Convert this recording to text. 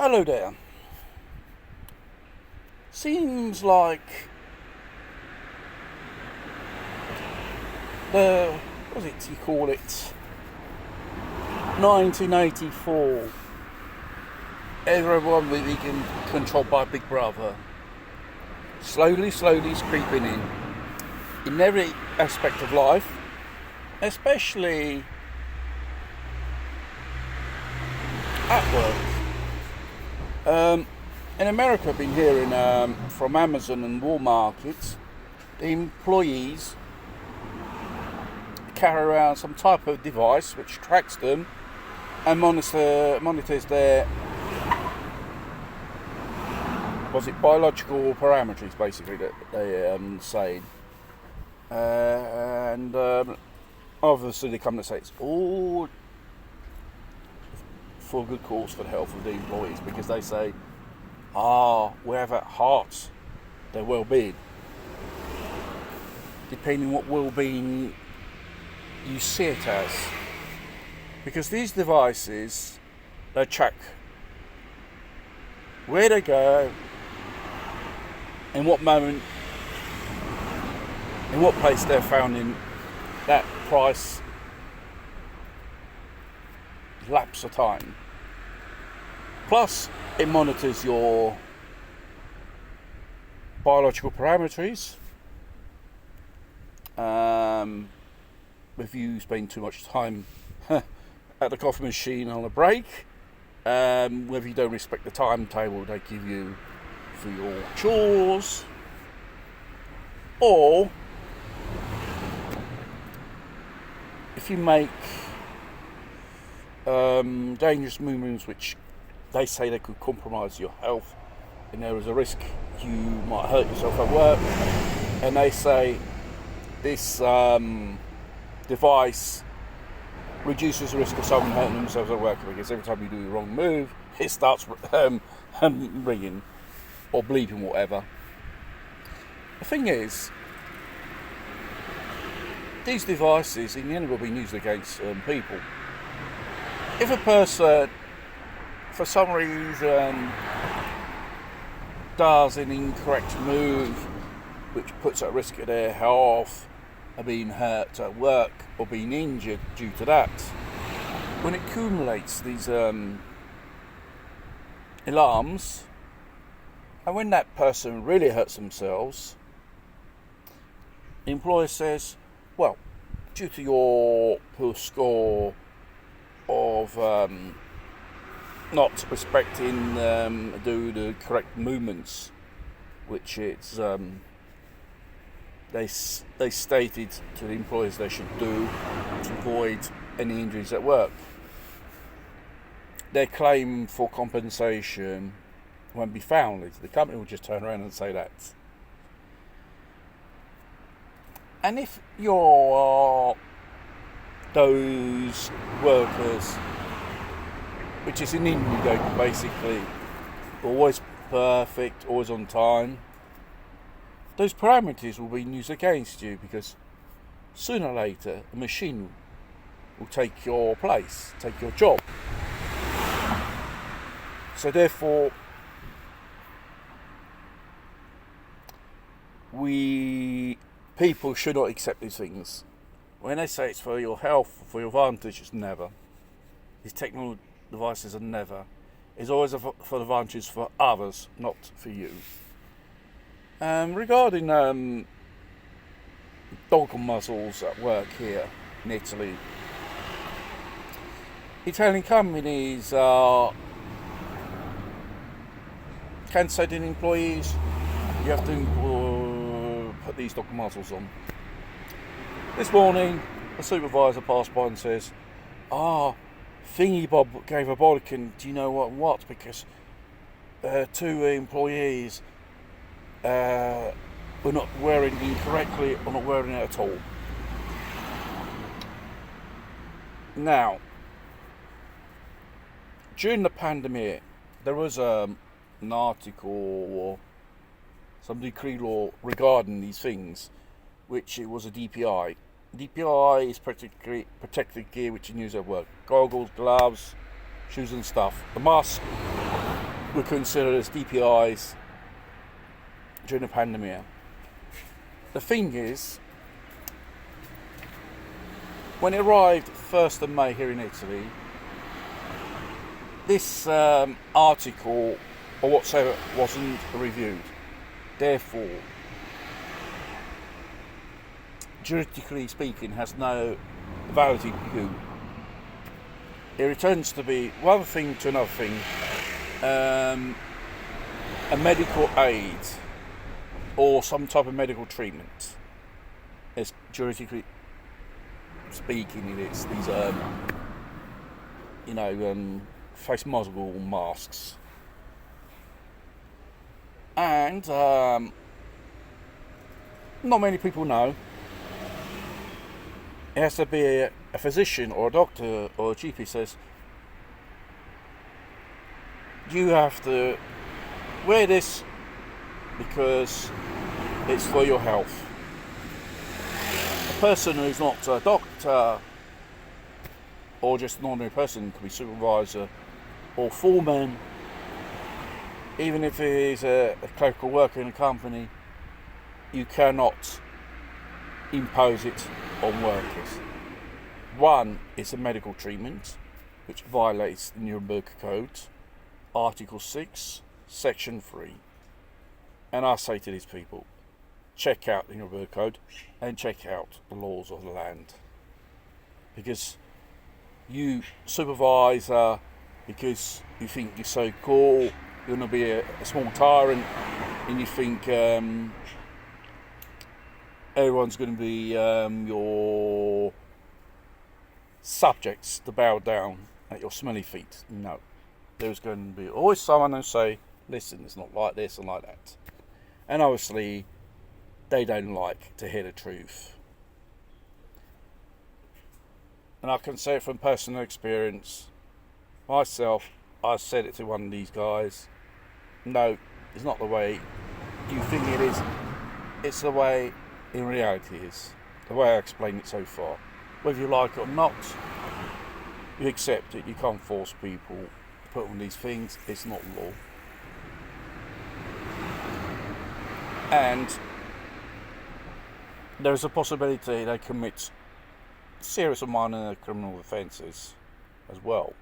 Hello there. Seems like what is it you call it? 1984. Everyone will be controlled by Big Brother. Slowly is creeping in every aspect of life, especially at work. In America, I've been hearing from Amazon and Walmart, the employees carry around some type of device which tracks them and monitors their biological parameters, basically, that they say. And obviously they come to say it's all for good cause, for the health of the employees, because they say, we have at heart their well-being. Depending on what well-being you see it as. Because these devices, they track where they go, in what moment, in what place they're found in that price lapse of time. Plus, it monitors your biological parameters. If you spend too much time at the coffee machine on a break, whether you don't respect the timetable they give you for your chores, or if you make dangerous movements which they say they could compromise your health, and there is a risk you might hurt yourself at work, and they say this device reduces the risk of someone hurting themselves at work, because every time you do the wrong move, it starts ringing or bleeping, whatever. The thing is, these devices in the end will be used against people. If a person, for some reason, does an incorrect move which puts at risk of their health, of being hurt at work or being injured due to that, when it accumulates these alarms, and when that person really hurts themselves, the employer says, well, due to your poor score of not respecting do the correct movements which it's they stated to the employers they should do to avoid any injuries at work, their claim for compensation won't be found. The company will just turn around and say that. And if you're those workers, which is an indicator basically, always perfect, always on time, those parameters will be used against you, because sooner or later a machine will take your place, take your job. So therefore, people should not accept these things. When they say it's for your health, for your advantage, it's never. These technical devices are never. It's always for the advantage for others, not for you. Regarding dog muzzles at work here in Italy, Italian companies can say to the employees, you have to put these dog muzzles on. This morning, a supervisor passed by and says, Thingy Bob gave a bollocking, do you know what? Because two employees were not wearing it incorrectly or not wearing it at all. Now, during the pandemic, there was an article or some decree law regarding these things, which it was a DPI. DPI is protective gear which you use at work. Goggles, gloves, shoes and stuff. The mask were considered as DPIs during the pandemic. The thing is, when it arrived 1st of May here in Italy, this article or whatsoever wasn't reviewed. Therefore, juridically speaking, has no validity to. It returns to be one thing to another thing, a medical aid or some type of medical treatment. As juridically speaking, it is these face muzzle masks, and not many people know. It has to be a physician or a doctor or a GP says you have to wear this because it's for your health. A person who's not a doctor or just an ordinary person, could be supervisor or foreman, even if it is a clerical worker in a company, you cannot impose it on workers. One is a medical treatment, which violates the Nuremberg Code, Article 6, Section 3. And I say to these people, check out the Nuremberg Code and check out the laws of the land. Because you supervise, because you think you're so cool, you're going to be a small tyrant, and you think everyone's going to be your subjects to bow down at your smelly feet. No. There's going to be always someone who say, listen, it's not like this and like that. And obviously, they don't like to hear the truth. And I can say it from personal experience. Myself, I said it to one of these guys. No, it's not the way you think it is. It's the way in reality is. The way I explained it so far. Whether you like it or not, you accept it. You can't force people to put on these things. It's not law. And there's a possibility they commit serious or minor criminal offences as well.